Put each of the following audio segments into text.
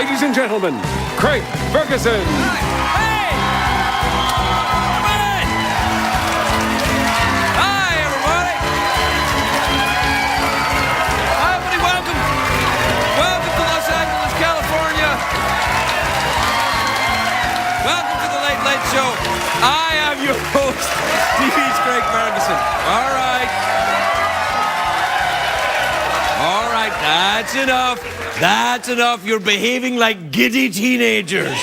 Ladies and gentlemen, Craig Ferguson. Hey! Come on! Hi, everybody! Hi, everybody, welcome. Welcome to Los Angeles, California. Welcome to the Late Late Show. I am your host, TV's Craig Ferguson. All right. All right, that's enough. That's enough. You're behaving like giddy teenagers.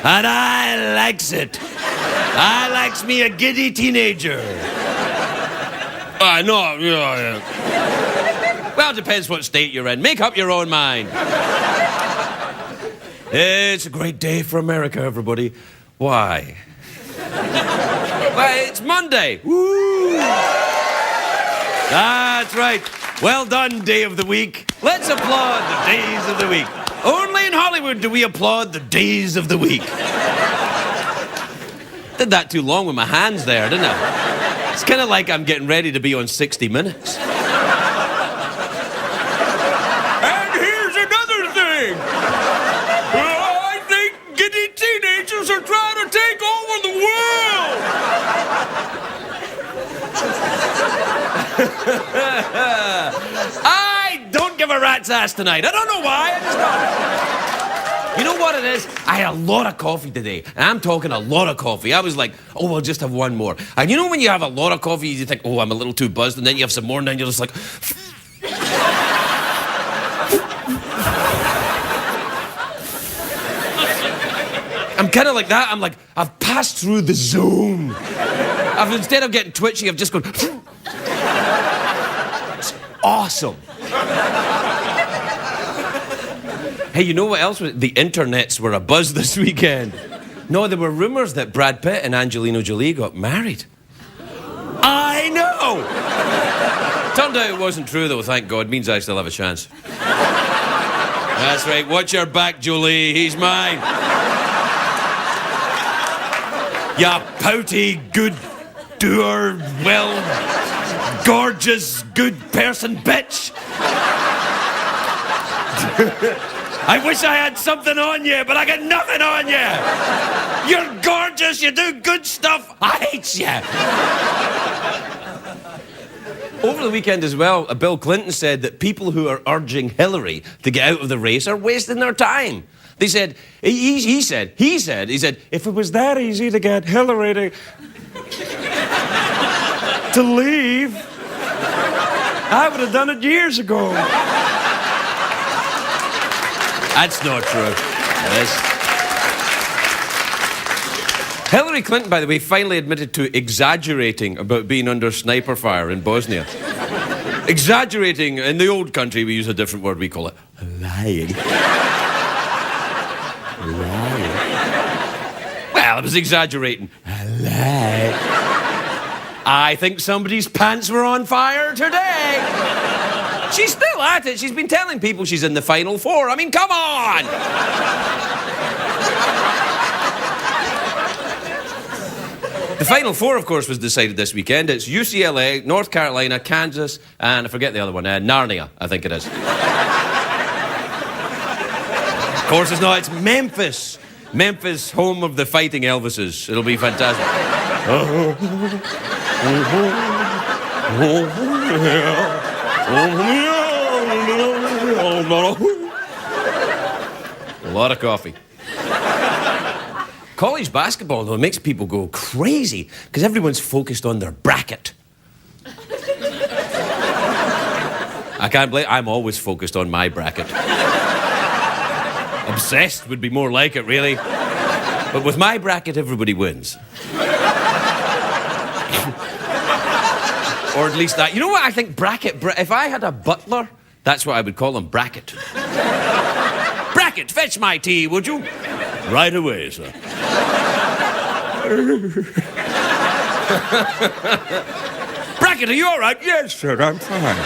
And I likes it. I likes me a giddy teenager. No, yeah. Well, it depends what state you're in. Make up your own mind. It's a great day for America, everybody. Why? Why, it's Monday. Woo! That's right. Well done, day of the week. Let's applaud the days of the week. Only in Hollywood do we applaud the days of the week. Did that too long with my hands there, didn't I? It's kind of like I'm getting ready to be on 60 Minutes. And here's another thing. I think giddy teenagers are trying to take over the world. I don't give a rat's ass tonight. I don't know why. I just don't. You know what it is? I had a lot of coffee today. And I'm talking a lot of coffee. I was like, oh, I'll just have one more. And you know when you have a lot of coffee, you think, oh, I'm a little too buzzed. And then you have some more, and then you're just like... I'm kind of like that. I'm like, I've passed through the zone. Instead of getting twitchy, I've just gone... It's awesome. Hey, you know what else? The internets were abuzz this weekend. No, there were rumors that Brad Pitt and Angelina Jolie got married. I know! Turned out it wasn't true, though, thank God. Means I still have a chance. That's right. Watch your back, Jolie. He's mine. Ya pouty, good doer, well, gorgeous, good person bitch. I wish I had something on you, but I got nothing on you. You're gorgeous, you do good stuff. I hate you. Over the weekend as well, Bill Clinton said that people who are urging Hillary to get out of the race are wasting their time. They said, he said, if it was that easy to get Hillary to leave, I would have done it years ago. That's not true. Hillary Clinton, by the way, finally admitted to exaggerating about being under sniper fire in Bosnia. Exaggerating. In the old country, we use a different word. We call it lying. Lying. Well, I was exaggerating. I lied. I think somebody's pants were on fire today. She's still at it. She's been telling people she's in the Final Four. I mean, come on! The Final Four, of course, was decided this weekend. It's UCLA, North Carolina, Kansas, and I forget the other one, Narnia, I think it is. Of course it's not, it's Memphis. Memphis, home of the fighting Elvises. It'll be fantastic. A lot of coffee. College basketball, though, makes people go crazy because everyone's focused on their bracket. I can't blame. I'm always focused on my bracket. Obsessed would be more like it, really. But with my bracket, everybody wins. Or at least that. You know what I think? Bracket. If I had a butler, that's what I would call him. Bracket. Bracket, fetch my tea, would you? Right away, sir. Bracket, are you all right? Yes, sir, I'm fine.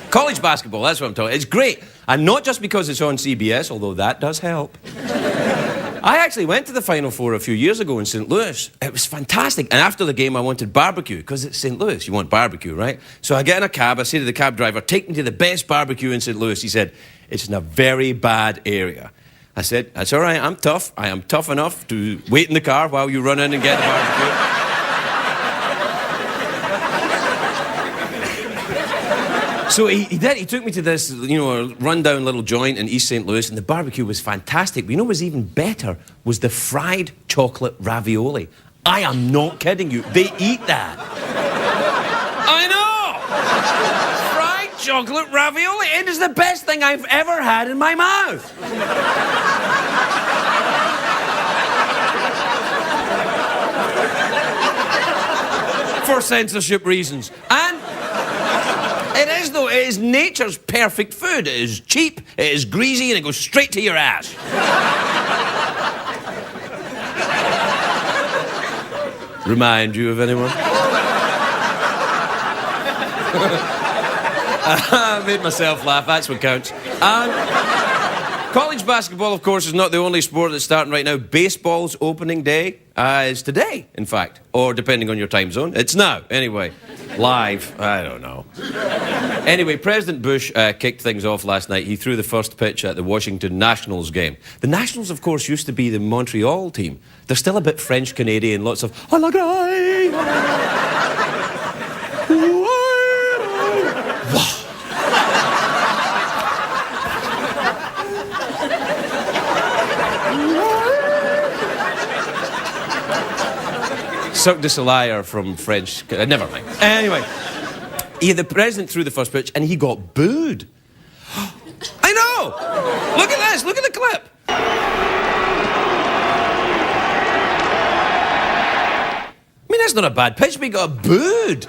College basketball, that's what I'm talking about. It's great. And not just because it's on CBS, although that does help. I actually went to the Final Four a few years ago in St. Louis. It was fantastic. And after the game, I wanted barbecue, because it's St. Louis. You want barbecue, right? So I get in a cab. I say to the cab driver, take me to the best barbecue in St. Louis. He said, it's in a very bad area. I said, that's all right. I'm tough. I am tough enough to wait in the car while you run in and get the barbecue. So he did. He took me to this, rundown little joint in East St. Louis, and the barbecue was fantastic. But you know what was even better was the fried chocolate ravioli. I am not kidding you. They eat that. I know! Fried chocolate ravioli. It is the best thing I've ever had in my mouth. For censorship reasons. And it is, though. It is nature's perfect food. It is cheap, it is greasy, and it goes straight to your ass. Remind you of anyone? I made myself laugh. That's what counts. College basketball, of course, is not the only sport that's starting right now. Baseball's opening day is today, in fact. Or, depending on your time zone, it's now. Anyway, live. I don't know. Anyway, President Bush kicked things off last night. He threw the first pitch at the Washington Nationals game. The Nationals, of course, used to be the Montreal team. They're still a bit French-Canadian, lots of... Cirque du Soleil from French... never mind. Anyway, the president threw the first pitch and he got booed. I know! Look at this, look at the clip. I mean, that's not a bad pitch, but he got booed.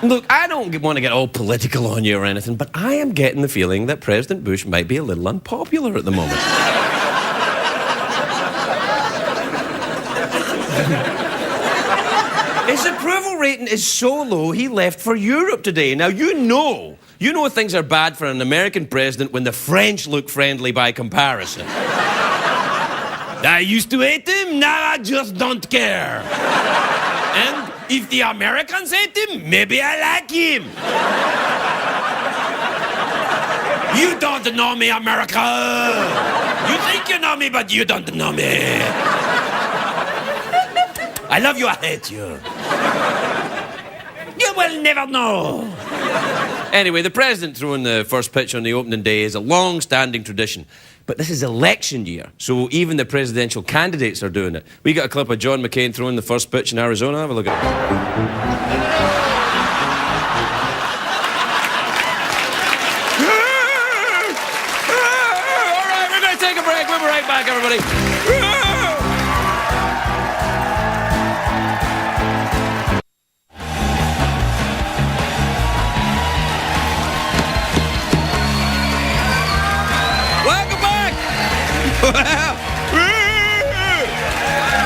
Look, I don't want to get all political on you or anything, but I am getting the feeling that President Bush might be a little unpopular at the moment. His approval rating is so low, he left for Europe today. Now, you know things are bad for an American president when the French look friendly by comparison. I used to hate him, now I just don't care. And if the Americans hate him, maybe I like him. You don't know me, America. You think you know me, but you don't know me. I love you, I hate you. You will never know. Anyway, the president throwing the first pitch on the opening day is a long-standing tradition. But this is election year, so even the presidential candidates are doing it. We got a clip of John McCain throwing the first pitch in Arizona. Have a look at it. All right, we're going to take a break. We'll be right back, everybody.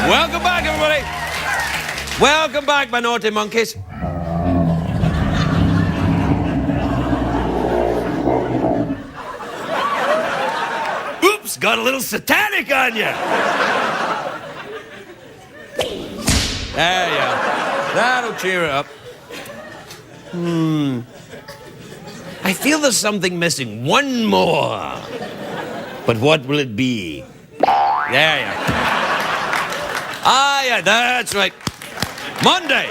Welcome back, everybody. Welcome back, my naughty monkeys. Oops, got a little satanic on you. There you go. That'll cheer it up. I feel there's something missing. One more. But what will it be? There you go. Ah, yeah, that's right. Monday.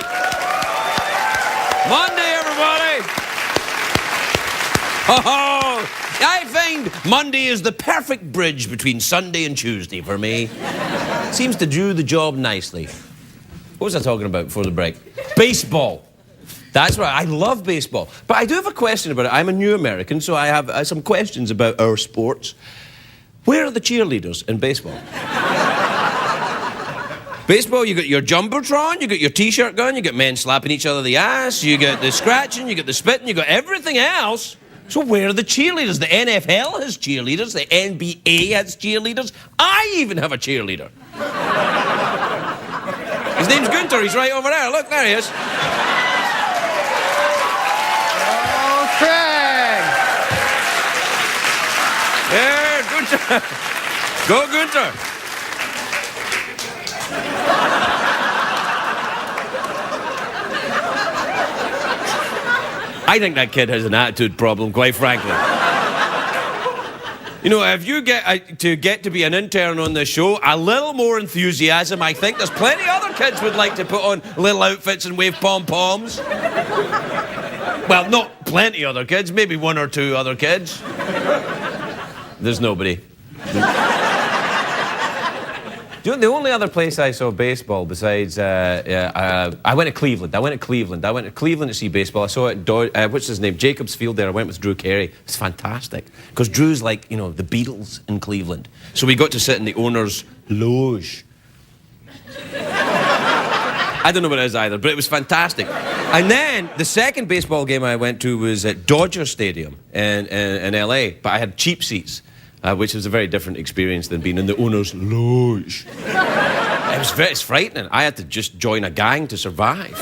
Monday, everybody. Oh, I find Monday is the perfect bridge between Sunday and Tuesday for me. Seems to do the job nicely. What was I talking about before the break? Baseball. That's right, I love baseball. But I do have a question about it. I'm a new American, so I have some questions about our sports. Where are the cheerleaders in baseball? Baseball, you got your jumbotron, you got your t-shirt gun, you got men slapping each other in the ass, you got the scratching, you got the spitting, you got everything else. So where are the cheerleaders? The NFL has cheerleaders, the NBA has cheerleaders. I even have a cheerleader. His name's Gunther, he's right over there. Look, there he is. Oh, Craig! Yeah, Gunther. Go, Gunther. I think that kid has an attitude problem, quite frankly. You know, if you get to be an intern on this show, a little more enthusiasm, I think there's plenty other kids would like to put on little outfits and wave pom-poms. Well, not plenty other kids, maybe one or two other kids. There's nobody. You know, the only other place I saw baseball besides, I went to Cleveland. I went to Cleveland to see baseball. I saw it at, what's his name? Jacobs Field there. I went with Drew Carey. It's fantastic. Because Drew's like, you know, the Beatles in Cleveland. So we got to sit in the owner's loge. I don't know what it is either, but it was fantastic. And then the second baseball game I went to was at Dodger Stadium in LA, but I had cheap seats. Which was a very different experience than being in the owner's loge. It's frightening. I had to just join a gang to survive.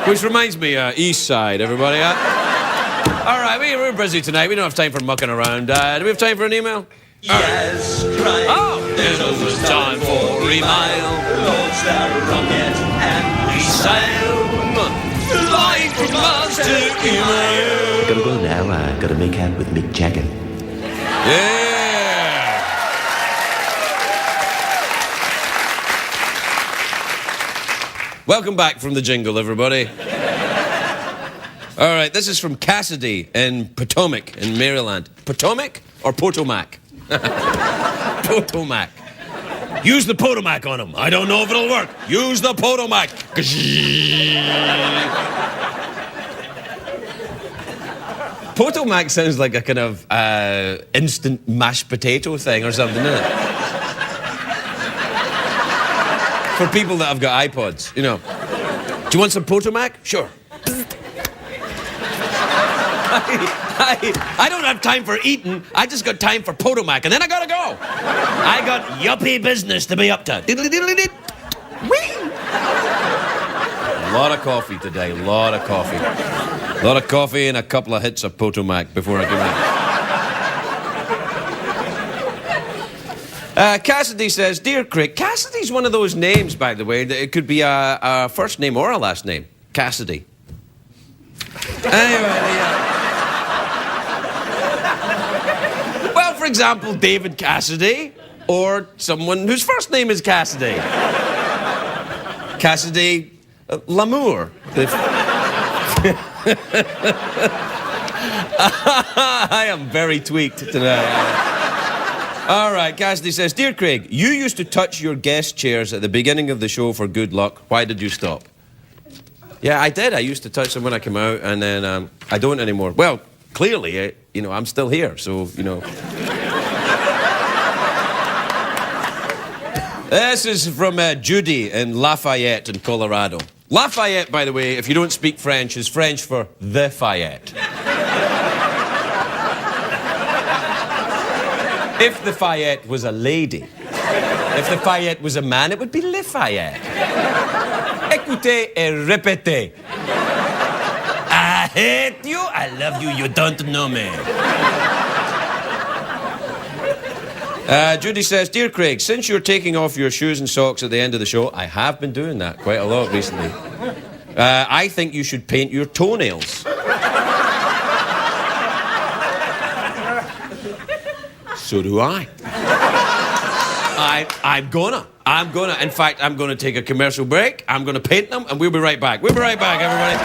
Which reminds me, East Side, everybody. All right, we're busy tonight. We don't have time for mucking around. Do we have time for an email? Yes, right. Oh, there's always time for email. Launch the rocket and We sail. Flying from Mars to email. Gotta go now, I gotta make out with Mick Jagger. Yeah. Welcome back from the jingle, everybody. All right, this is from Cassidy in Potomac in Maryland. Potomac or Potomac? Potomac. Use the Potomac on him. I don't know if it'll work. Use the Potomac. Potomac sounds like a kind of instant mashed potato thing or something, doesn't it? For people that have got iPods, you know. Do you want some Potomac? Sure. I don't have time for eating. I just got time for Potomac, and then I gotta go. I got yuppie business to be up to. Diddly-diddly-did. Whee! A lot of coffee today, a lot of coffee. A lot of coffee and a couple of hits of Potomac before I come out. Cassidy says, Dear Craig, Cassidy's one of those names, by the way, that it could be a first name or a last name. Cassidy. Anyway, well, for example, David Cassidy, or someone whose first name is Cassidy. Cassidy Lamour. I am very tweaked tonight. All right, Cassidy says, Dear Craig, you used to touch your guest chairs at the beginning of the show for good luck. Why did you stop? Yeah, I did. I used to touch them when I came out, and then I don't anymore. Well, clearly, you know, I'm still here, so, you know. This is from Judy in Lafayette in Colorado. Lafayette, by the way, if you don't speak French, is French for the Fayette. If the Fayette was a lady, if the Fayette was a man, it would be Le Fayette. Écoutez et répétez. I hate you, I love you, you don't know me. Judy says, Dear Craig, since you're taking off your shoes and socks at the end of the show, I have been doing that quite a lot recently. I think you should paint your toenails. So do I. I'm gonna. In fact, I'm gonna take a commercial break. I'm gonna paint them, and we'll be right back. We'll be right back, everybody.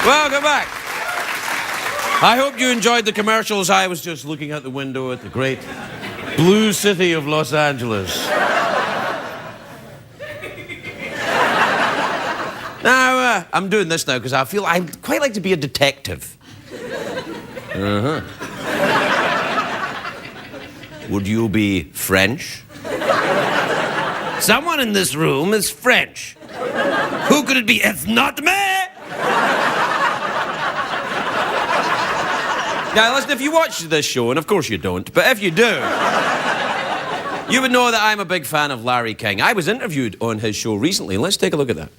Welcome back. I hope you enjoyed the commercials. I was just looking out the window at the great blue city of Los Angeles. Now, I'm doing this now because I feel I'd quite like to be a detective. Would you be French? Someone in this room is French. Who could it be? It's not me! Now, listen, if you watch this show, and of course you don't, but if you do, You would know that I'm a big fan of Larry King. I was interviewed on his show recently. Let's take a look at that.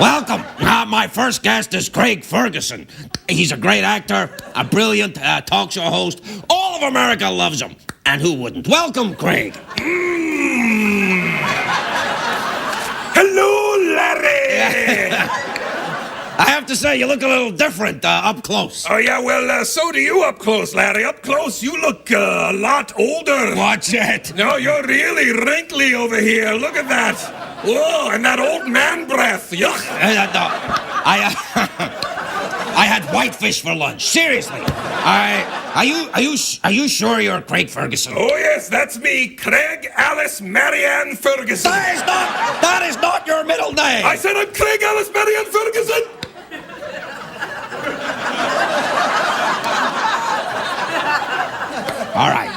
Welcome. My first guest is Craig Ferguson. He's a great actor, a brilliant talk show host. All of America loves him. And who wouldn't? Welcome, Craig. Hello, Larry! I have to say, you look a little different up close. Oh, yeah, well, so do you up close, Larry. Up close, you look a lot older. Watch it. No, you're really wrinkly over here. Look at that. Whoa, and that old man breath. Yuck. I had whitefish for lunch. Seriously. Are you sure you're Craig Ferguson? Oh, yes, that's me, Craig Alice Marianne Ferguson. That is not your middle name. I said I'm Craig Alice Marianne Ferguson. All right.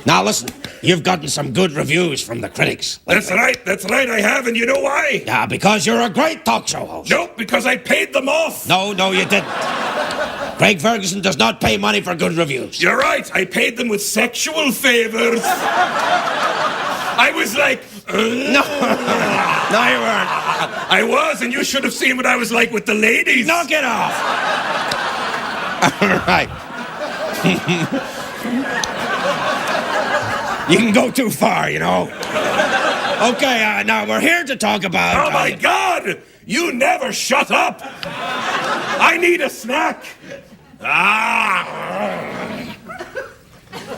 Now listen, you've gotten some good reviews from the critics. That's right, I have, and you know why? Yeah, because you're a great talk show host. Nope, because I paid them off. No, you didn't. Craig Ferguson does not pay money for good reviews. You're right, I paid them with sexual favors. I was like... No, you weren't. I was, and you should have seen what I was like with the ladies. Knock it off. All right. You can go too far, you know. Okay, now we're here to talk about... Oh, my God! You never shut up! I need a snack. Oh,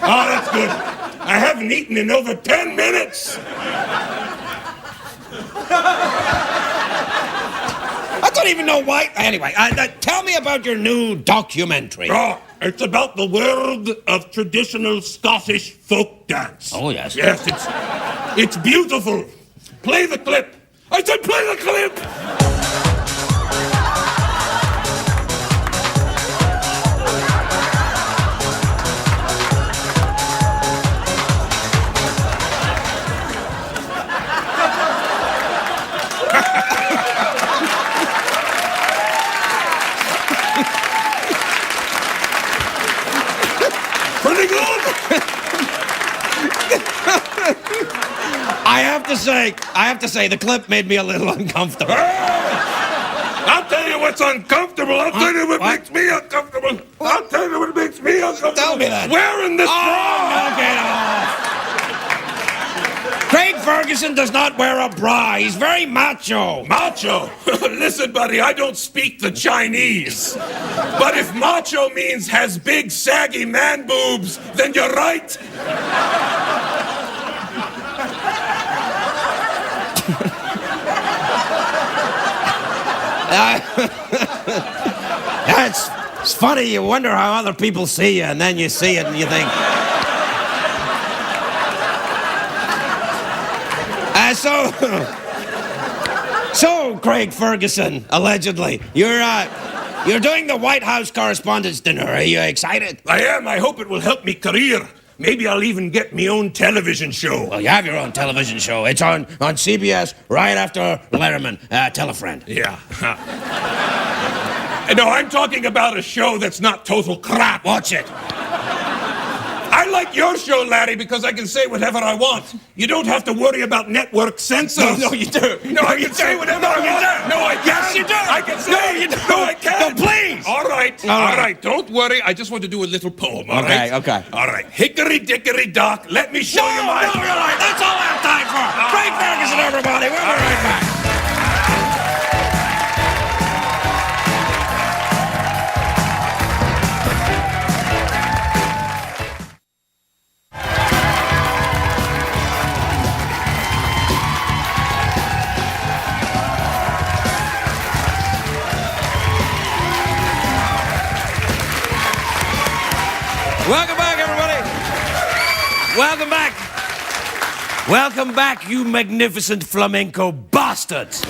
that's good. I haven't eaten in over 10 minutes. I don't even know why... Anyway, tell me about your new documentary. Oh, it's about the world of traditional Scottish folk dance. Oh, yes. Yes, it's beautiful. Play the clip. I said play the clip! Pretty good! I have to say, the clip made me a little uncomfortable. I'll tell you what's uncomfortable. I'll tell you what makes me uncomfortable. I'll tell you what makes me uncomfortable. Tell me that. Wearing this bra. Okay, Craig Ferguson does not wear a bra. He's very macho. Macho? Listen, buddy, I don't speak the Chinese. But if macho means has big, saggy man boobs, then you're right. It's funny. You wonder how other people see you, and then you see it and you think... So, Craig Ferguson, allegedly, you're doing the White House Correspondents' Dinner. Are you excited? I am. I hope it will help me career. Maybe I'll even get me own television show. Well, you have your own television show. It's on CBS right after Letterman. Tell a friend. Yeah. No, I'm talking about a show that's not total crap. Watch it. I like your show, Larry, because I can say whatever I want. You don't have to worry about network censors. No, you do. No, I can say whatever I want. No, I can't. Yes, you do. I can say. No, you don't. No, I can't. No, please. All right. All right. Don't worry. I just want to do a little poem, all right? Okay. All right. Hickory dickory dock. Let me show you my... No, you're right. That's all I have time for. Craig Ferguson, everybody. We'll be right back. Welcome back, everybody. Welcome back. Welcome back, you magnificent flamenco bastards.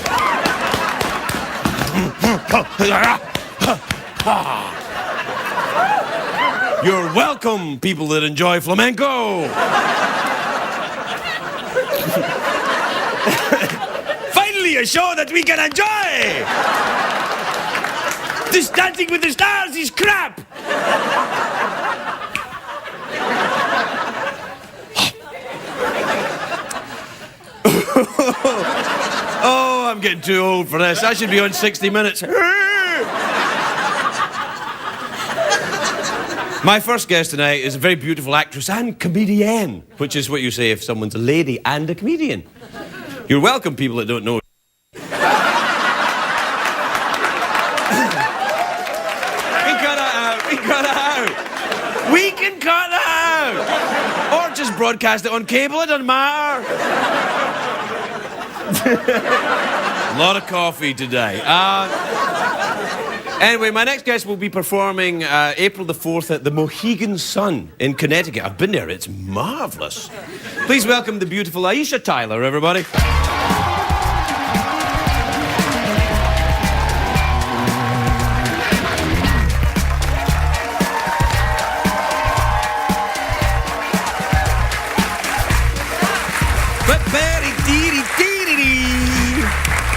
You're welcome, people that enjoy flamenco. a show that we can enjoy. This Dancing with the Stars is crap. Oh, I'm getting too old for this. I should be on 60 Minutes. My first guest tonight is a very beautiful actress and comedian, which is what you say if someone's a lady and a comedian. You're welcome, people that don't know. We cut that out. We cut that out. We can cut that out. Or just broadcast it on cable. It doesn't matter. A lot of coffee today. Anyway, my next guest will be performing April the 4th at the Mohegan Sun in Connecticut. I've been there. It's marvellous. Please welcome the beautiful Aisha Tyler, everybody.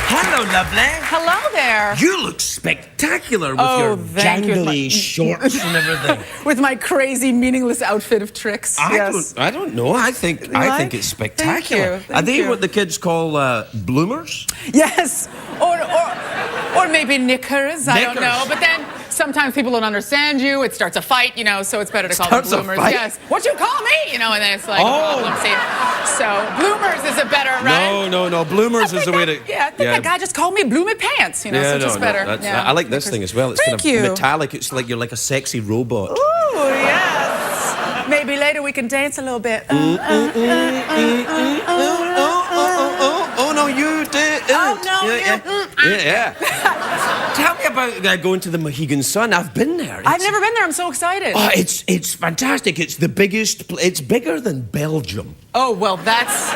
Hello, lovely. Hello there. You look spectacular with your jangly shorts and everything. With my crazy, meaningless outfit of tricks. I don't know. I think it's spectacular. Thank Are they you. what the kids call bloomers? Yes. Or maybe knickers. I don't know. But then sometimes people don't understand you. It starts a fight, you know, so it's better to call them Starts a bloomers. fight? Yes. What you call me? You know, and then it's like a problem. See? So bloomers is a better, right? No. Bloomers is the way to. Yeah, I think that guy just called me bloomy pants, you know, so it's just better. Yeah. I like this thing as well. It's Thank kind of you. metallic. It's like you're like a sexy robot. Ooh, yes. Maybe later we can dance a little bit. Oh no, you did. Oh, no, yeah. Tell me about going to the Mohegan Sun. I've been there. I've never been there. I'm so excited. Oh, it's fantastic. It's the biggest. It's bigger than Belgium. Oh, well, that's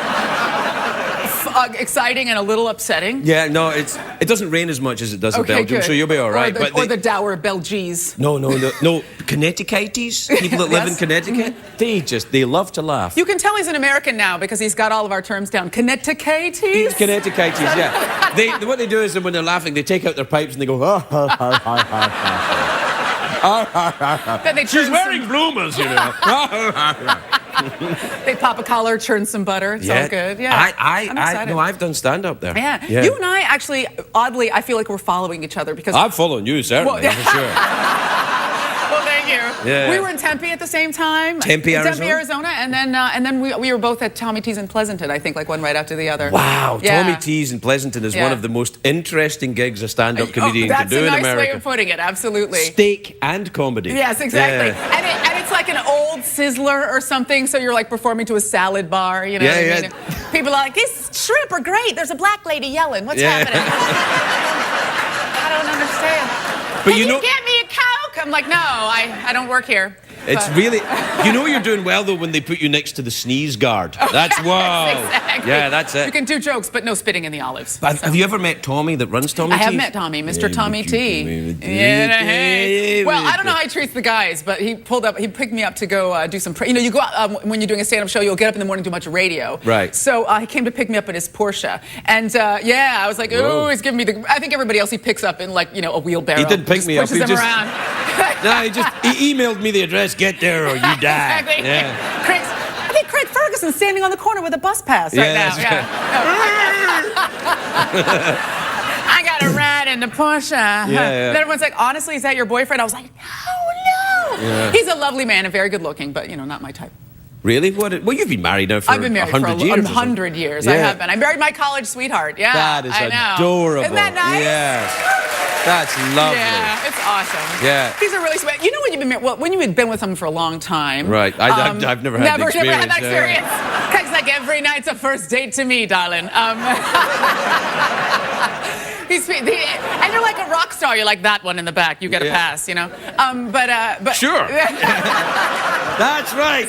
exciting and a little upsetting. Yeah, no, it doesn't rain as much as it does in Belgium, good. so you'll be all right. Or the dour Belgies. No, Connecticuties, people that live in Connecticut, they love to laugh. You can tell he's an American now because he's got all of our terms down. Connecticuties? Connecticuties, yeah. What they do is when they're laughing, they take out their pipes and they go, Then they she's turn wearing bloomers, you know. They pop a collar, churn some butter. It's all good. Yeah. I'm excited. I've done stand-up there. Yeah. You and I actually, oddly, I feel like we're following each other because... I'm following you, certainly, for sure. Well, thank you. Yeah. We were in Tempe at the same time. Tempe, Arizona? And then we were both at Tommy T's in Pleasanton, I think, like one right after the other. Wow, Yeah. Tommy T's in Pleasanton is one of the most interesting gigs a stand-up comedian can do in America. That's a nice way of putting it, absolutely. Steak and comedy. Yes, exactly. Yeah. And it's like an old Sizzler or something, so you're like performing to a salad bar, you know what I mean? People are like, these shrimp are great. There's a black lady yelling. What's happening? I don't understand. But Can you know, get me a Coke? I'm like, no, I don't work here. It's really, you know you're doing well though when they put you next to the sneeze guard. That's wow. Exactly. Yeah, that's it. You can do jokes, but no spitting in the olives. But have you ever met Tommy that runs Tommy T? I have met Tommy, Mr. Tommy T. Yeah, well, I don't know how he treats the guys, but he picked me up to go do some, you know, you go out, when you're doing a stand-up show, you'll get up in the morning and do a bunch of radio. Right. So he came to pick me up in his Porsche. And yeah, I was like, oh, he's giving me I think everybody else he picks up in like, you know, a wheelbarrow. He didn't pick me up. Pushes them around. No, he emailed me the address, get there or you die. Exactly. Yeah. I think Craig Ferguson's standing on the corner with a bus pass right now. Right. I got a ride in the Porsche. Then everyone's like, honestly, is that your boyfriend? I was like, no. Yeah. He's a lovely man and very good looking, but, you know, not my type. Really? Well, you've been married now for I've been married 100 for years. 100 years. Yeah. I have been. I married my college sweetheart. Yeah. That is I know. adorable. Isn't that nice? Yes. That's lovely. Yeah, it's awesome. Yeah. He's a really sweet. You know when you've been married, well, when you've been with someone for a long time. Right. I've never had the experience. Never had that experience. Craig's like, every night's a first date to me, darling. He's sweet. And you're like a rock star. You're like that one in the back. You get a pass, you know. But sure. That's right.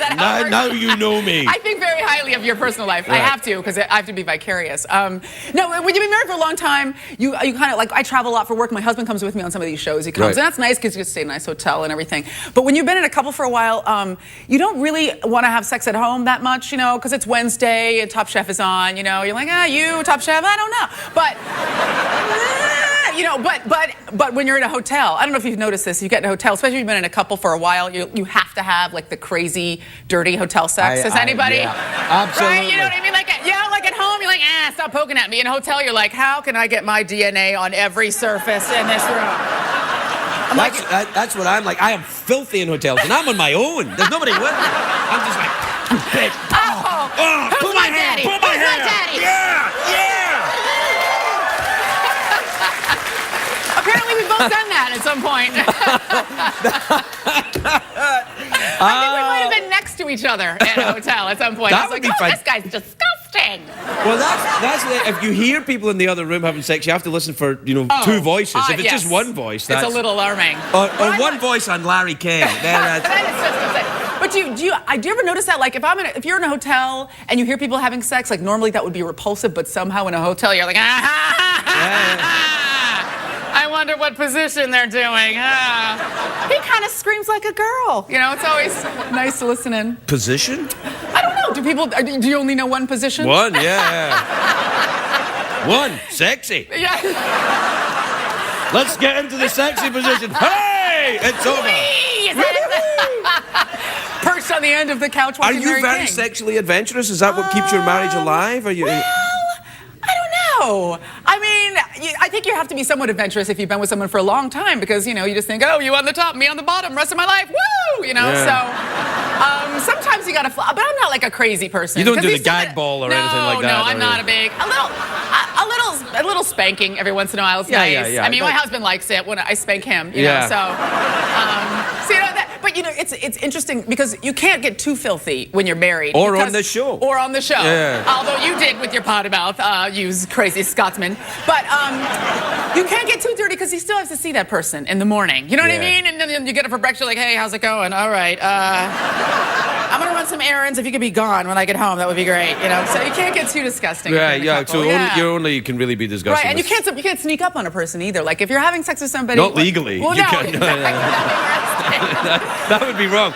Now you know me. I think very highly of your personal life. Right. I have to, because I have to be vicarious. No, when you've been married for a long time, you kind of like, I travel a lot for work. My husband comes with me on some of these shows. He comes, and that's nice because you get to stay in a nice hotel and everything. But when you've been in a couple for a while, you don't really want to have sex at home that much, you know, because it's Wednesday. Wednesday and Top Chef is on, you know, you're like, you, Top Chef, I don't know. But, you know, but when you're in a hotel, I don't know if you've noticed this, you get in a hotel, especially if you've been in a couple for a while, you have to have like the crazy, dirty hotel sex. Does anybody? Yeah, absolutely. Right? You know what I mean? Like, like at home, you're like, stop poking at me. In a hotel, you're like, how can I get my DNA on every surface in this room? That's what I'm like. I am filthy in hotels, and I'm on my own. There's nobody with me. I'm just like, bitch. Who's my daddy? Pull my hair. Daddy? Yeah. Apparently, we've both done that at some point. I think we might have been next to each other in a hotel at some point. That I was would like, be fun. this guy's disgusting. Well, that's if you hear people in the other room having sex, you have to listen for, you know, two voices. If it's just one voice, that's... It's a little alarming. Or one voice on Larry King. But do you ever notice that, like, if you're in a hotel and you hear people having sex, like, normally that would be repulsive, but somehow in a hotel you're like, I wonder what position they're doing. He kind of screams like a girl. You know, it's always nice to listen in. Position? I don't know. Do you only know one position? One, yeah. One, sexy. Yeah. Let's get into the sexy position. Hey, it's over. Perched on the end of the couch watching Are you very sexually adventurous? Is that what keeps your marriage alive? Are you? Well, I don't know. I mean, I think you have to be somewhat adventurous if you've been with someone for a long time because, you know, you just think, oh, you on the top, me on the bottom, rest of my life, woo! You know, so sometimes you gotta fly. But I'm not like a crazy person. You don't do the gag ball or anything like that. No, I'm not a big. A little spanking every once in a while is nice. Yeah. I mean, my husband likes it when I spank him, you know, so you know, but you know, it's interesting because you can't get too filthy when you're married. Or on the show. Yeah. Although you did with your potty mouth, you crazy Scotsman. But you can't get too dirty because you still have to see that person in the morning. You know what I mean? And then you get up for breakfast, you're like, hey, how's it going? All right. I'm gonna run some errands. If you could be gone when I get home, that would be great. You know, so you can't get too disgusting. Right, yeah. So you can really be disgusting. Right, and you can't sneak up on a person either. Like if you're having sex with somebody, not legally. Well, you no, can't. That would be wrong.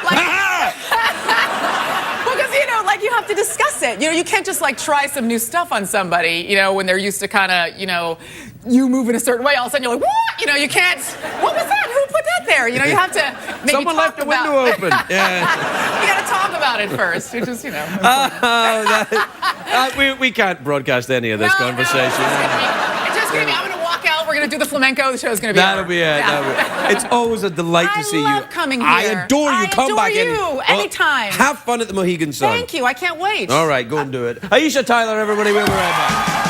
Because you know, like you have to discuss it. You know, you can't just like try some new stuff on somebody. You know, when they're used to kind of, you know, you move in a certain way. All of a sudden, you're like, what? You know, you can't. What was that? Who put that there? You know, you have to. Maybe Someone left the window open. Yeah. You got to talk about it first, which is, you know. We can't broadcast any of this conversation. It's just gonna be. I'm gonna walk out. We're gonna do the flamenco. The show's gonna be. That'll be it. Yeah. It's always a delight to see you. I love coming here. I adore you. Come back in. Anytime. Have fun at the Mohegan Sun. Thank you. I can't wait. All right, go and do it. Aisha, Tyler, everybody, we'll be right back.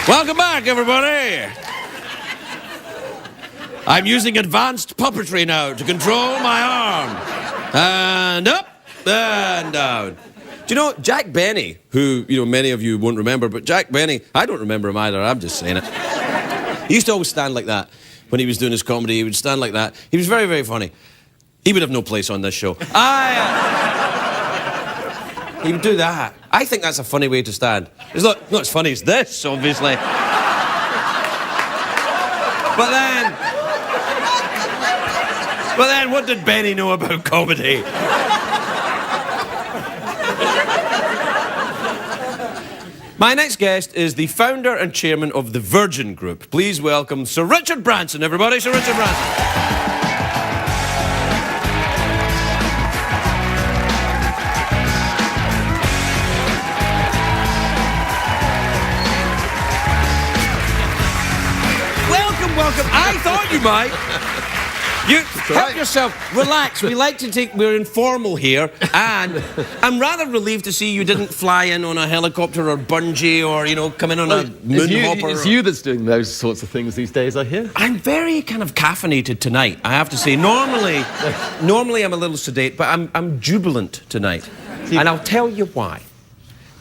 Welcome back, everybody. I'm using advanced puppetry now to control my arm. And up and down. Do you know Jack Benny, who, you know, many of you won't remember, but Jack Benny, I don't remember him either, I'm just saying it. He used to always stand like that. When he was doing his comedy, he would stand like that. He was very, very funny. He would have no place on this show. He would do that. I think that's a funny way to stand. It's not as funny as this, obviously. But then, what did Benny know about comedy? My next guest is the founder and chairman of the Virgin Group. Please welcome Sir Richard Branson, everybody. Sir Richard Branson. Welcome. I thought you might. You help yourself. Relax. We're informal here, and I'm rather relieved to see you didn't fly in on a helicopter or bungee or, you know, come in on a moon hopper. It's you that's doing those sorts of things these days, I hear. I'm very kind of caffeinated tonight, I have to say. Normally I'm a little sedate, but I'm jubilant tonight. And I'll tell you why.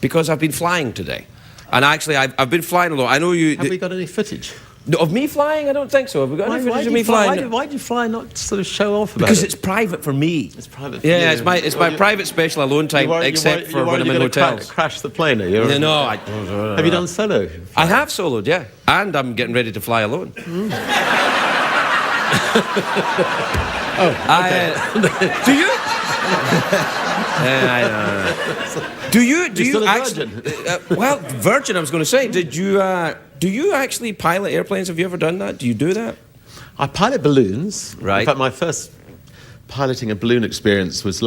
Because I've been flying today. And actually, I've been flying a lot. I know you... Have we got any footage? No, of me flying? I don't think so. Have we got any footage of me flying? Why do you fly not sort of show off about Because it? it's private for me. It's private for Yeah, you. it's my private special alone time, except for when I'm in hotels. Crash the plane, are you? No, Have you done solo? I have soloed, yeah. And I'm getting ready to fly alone. Do you? I know. Do you still a actually? virgin? Well, virgin. I was going to say. Did you? Do you actually pilot airplanes? Have you ever done that? Do you do that? I pilot balloons. Right. In fact, my first piloting a balloon experience was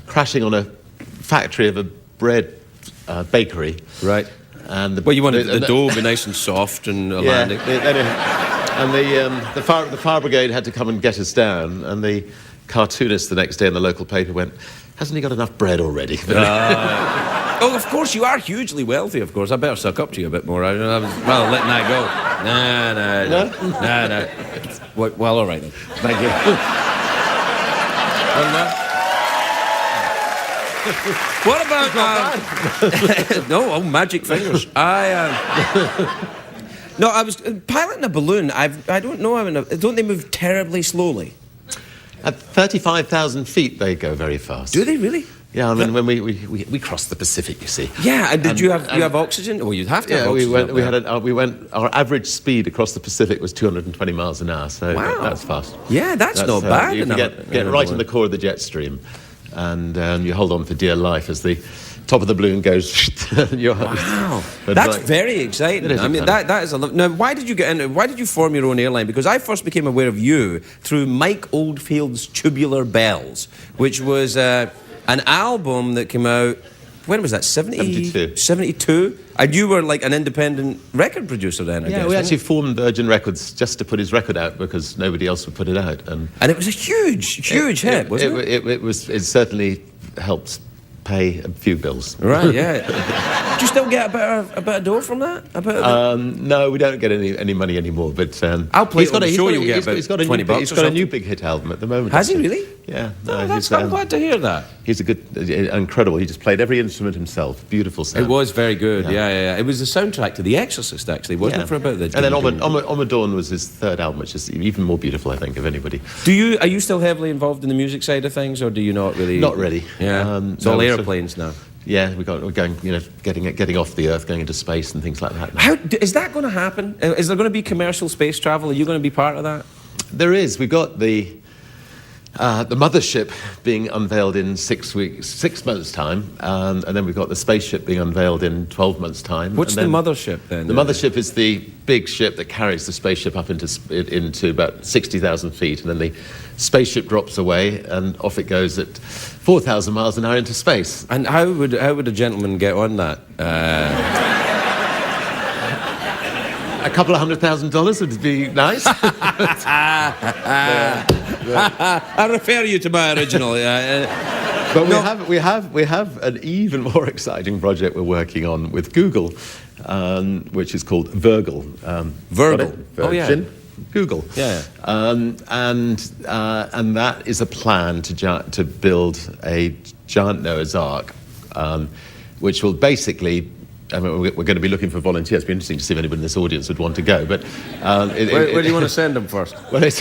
crashing on a factory of a bread bakery. Right. And Well, you wanted the dough be nice and soft and a landing. The fire brigade had to come and get us down, and the cartoonist the next day in the local paper went, "Hasn't he got enough bread already?" Oh, of course, you are hugely wealthy, of course. I better suck up to you a bit more. I was letting that go. No. Well, all right then. Thank you. What about... no, magic fingers. No, I was piloting a balloon. I don't know. Don't they move terribly slowly? At 35,000 feet, they go very fast. Do they really? Yeah, I mean, when we crossed the Pacific, you see. Yeah, and did you have oxygen? Well, you'd have to have oxygen. we went. Our average speed across the Pacific was 220 miles an hour, so that's fast. Yeah, that's not bad. You can get right in the core of the jet stream, and you hold on for dear life as the top of the balloon goes. Wow, that's very exciting. I mean, that is a now. Why did you get into? Why did you form your own airline? Because I first became aware of you through Mike Oldfield's Tubular Bells, which was an album that came out. When was that? 72. 72? And you were like an independent record producer then, I guess. Yeah, we actually formed Virgin Records just to put his record out because nobody else would put it out. And it was a huge hit, wasn't it? It certainly helped pay a few bills. Right, yeah. Do you still get a bit of dough from that? No, we don't get any money anymore. But I'll play it on the show. You'll get about 20 bucks. He's got a new big hit album at the moment. Has he really? Yeah. I'm glad to hear that. He's a good, incredible. He just played every instrument himself. Beautiful sound. It was very good. Yeah. It was the soundtrack to The Exorcist, actually, wasn't it? For about the. And then Omadorn was his third album, which is even more beautiful, I think, of anybody. Are you still heavily involved in the music side of things, or do you not really? Not really. Yeah. It's all airplanes now. Yeah, we're going, getting off the Earth, going into space and things like that. How is that going to happen? Is there going to be commercial space travel? Are you going to be part of that? There is. We've got the mothership being unveiled in 6 months' time, and then we've got the spaceship being unveiled in 12 months' time. What's the mothership then? The mothership is the big ship that carries the spaceship up into about 60,000 feet, and then the spaceship drops away, and off it goes at 4,000 miles an hour into space. And how would a gentleman get on that? A couple of $100,000 would be nice. I refer you to my original. But we have an even more exciting project we're working on with Google, which is called Virgil. Virgil. Virgin. Google. Yeah. And that is a plan to build a giant Noah's Ark, which will basically. I mean, we're going to be looking for volunteers. It'd be interesting to see if anybody in this audience would want to go. But where do you want to send them first? Well, it's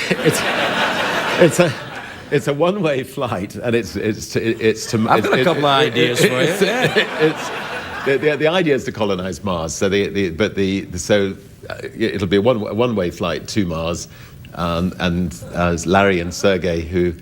a one-way flight, and it's to. I've got a couple of ideas for you. The idea is to colonize Mars. So it'll be a one-way flight to Mars, and Larry and Sergey, who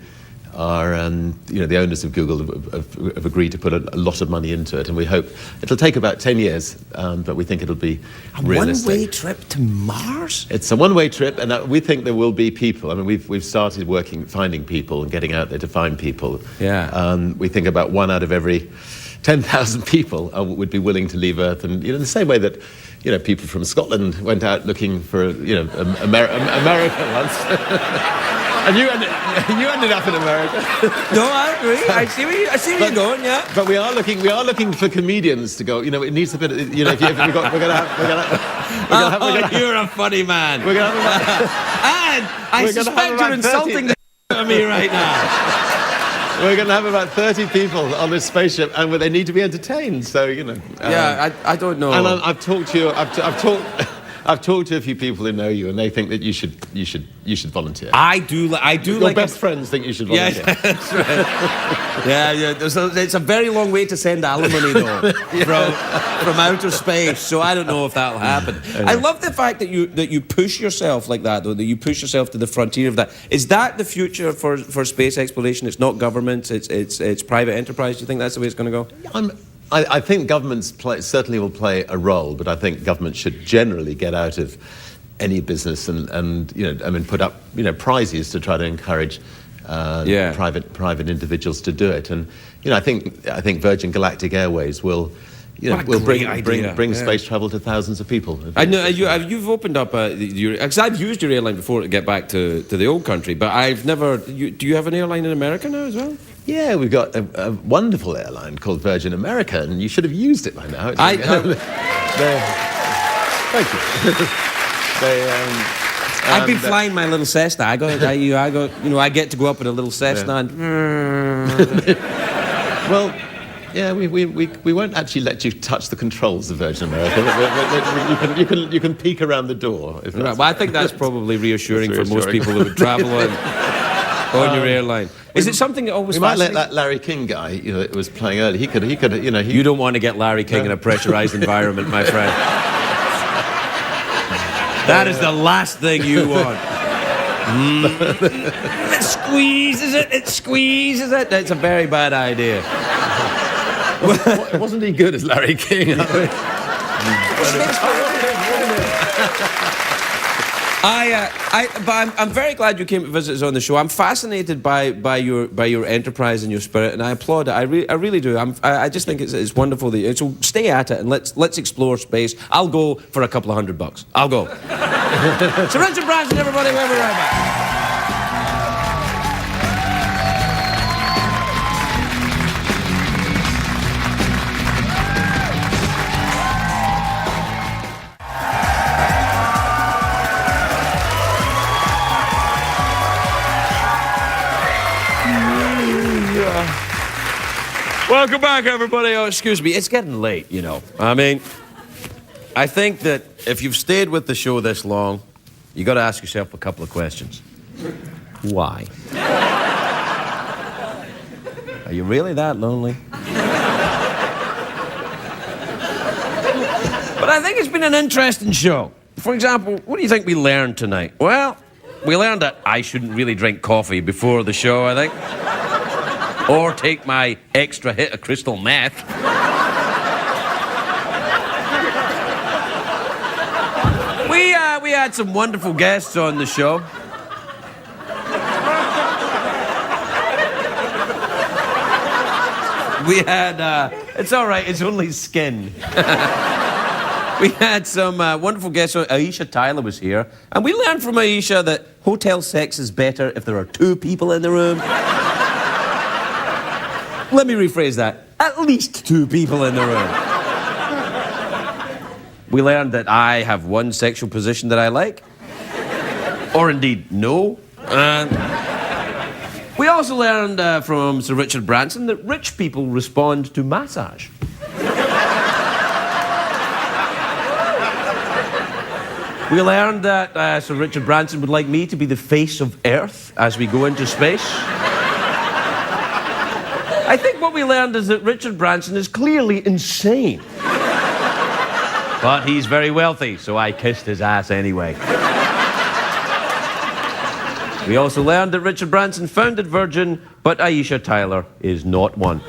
are the owners of Google, have agreed to put a lot of money into it, and we hope it'll take about 10 years, but we think it'll be realistic. One-way trip to Mars? It's a one-way trip, and we think there will be people. I mean, we've started finding people and getting out there to find people. Yeah. We think about 1 out of every 10,000 people would be willing to leave Earth, and in the same way that people from Scotland went out looking for America once. And you ended up in America. No, I agree. I see where you're going. Yeah. But we are looking for comedians to go. It needs a bit. We're gonna have. You're a funny man. We're gonna have. And I suspect you're insulting the out of me right now. We're going to have about 30 people on this spaceship, and they need to be entertained. So Yeah, I don't know. And I've talked to you. I've talked to a few people who know you, and they think that you should volunteer. I do Your like best friends think you should volunteer. Yeah, that's right. Yeah. It's a very long way to send alimony, though, from outer space. So I don't know if that'll happen. I love the fact that you push yourself like that, though. That you push yourself to the frontier of that. Is that the future for space exploration? It's not government. It's private enterprise. Do you think that's the way it's going to go? I think governments certainly will play a role, but I think governments should generally get out of any business and put up prizes to try to encourage private individuals to do it. And I think Virgin Galactic Airways will bring space travel to thousands of people. I know you've opened up because I've used your airline before to get back to the old country, but I've never. Do you have an airline in America now as well? Yeah, we've got a wonderful airline called Virgin America, and you should have used it by now. Thank you. I've been flying my little Cessna. I get to go up in a little Cessna. And, well, yeah, we won't actually let you touch the controls of Virgin America. You can peek around the door. Right, well, I think that's probably reassuring for most people who would travel on your airline. Is it something that always? We might let that Larry King guy, that was playing earlier. He could. You don't want to get Larry King in a pressurized environment, my friend. That is the last thing you want. It squeezes it. It squeezes it. That's a very bad idea. Wasn't he good as Larry King? But I'm very glad you came to visit us on the show. I'm fascinated by your enterprise and your spirit, and I applaud it. I really do. I just think it's wonderful that so stay at it and let's explore space. I'll go for a couple of $100. I'll go. So Richard Branson, everybody, we'll be right back. Welcome back, everybody. Oh, excuse me. It's getting late, I mean, I think that if you've stayed with the show this long, you got to ask yourself a couple of questions. Why? Are you really that lonely? But I think it's been an interesting show. For example, what do you think we learned tonight? Well, we learned that I shouldn't really drink coffee before the show, I think. Or take my extra hit of crystal meth. We had some wonderful guests on the show. We had, it's all right, it's only skin. We had some wonderful guests. Aisha Tyler was here. And we learned from Aisha that hotel sex is better if there are 2 people in the room. Let me rephrase that. At least 2 people in the room. We learned that I have one sexual position that I like. Or indeed, no. We also learned from Sir Richard Branson that rich people respond to massage. We learned that Sir Richard Branson would like me to be the face of Earth as we go into space. I think what we learned is that Richard Branson is clearly insane. But he's very wealthy, so I kissed his ass anyway. We also learned that Richard Branson founded Virgin, but Aisha Tyler is not one.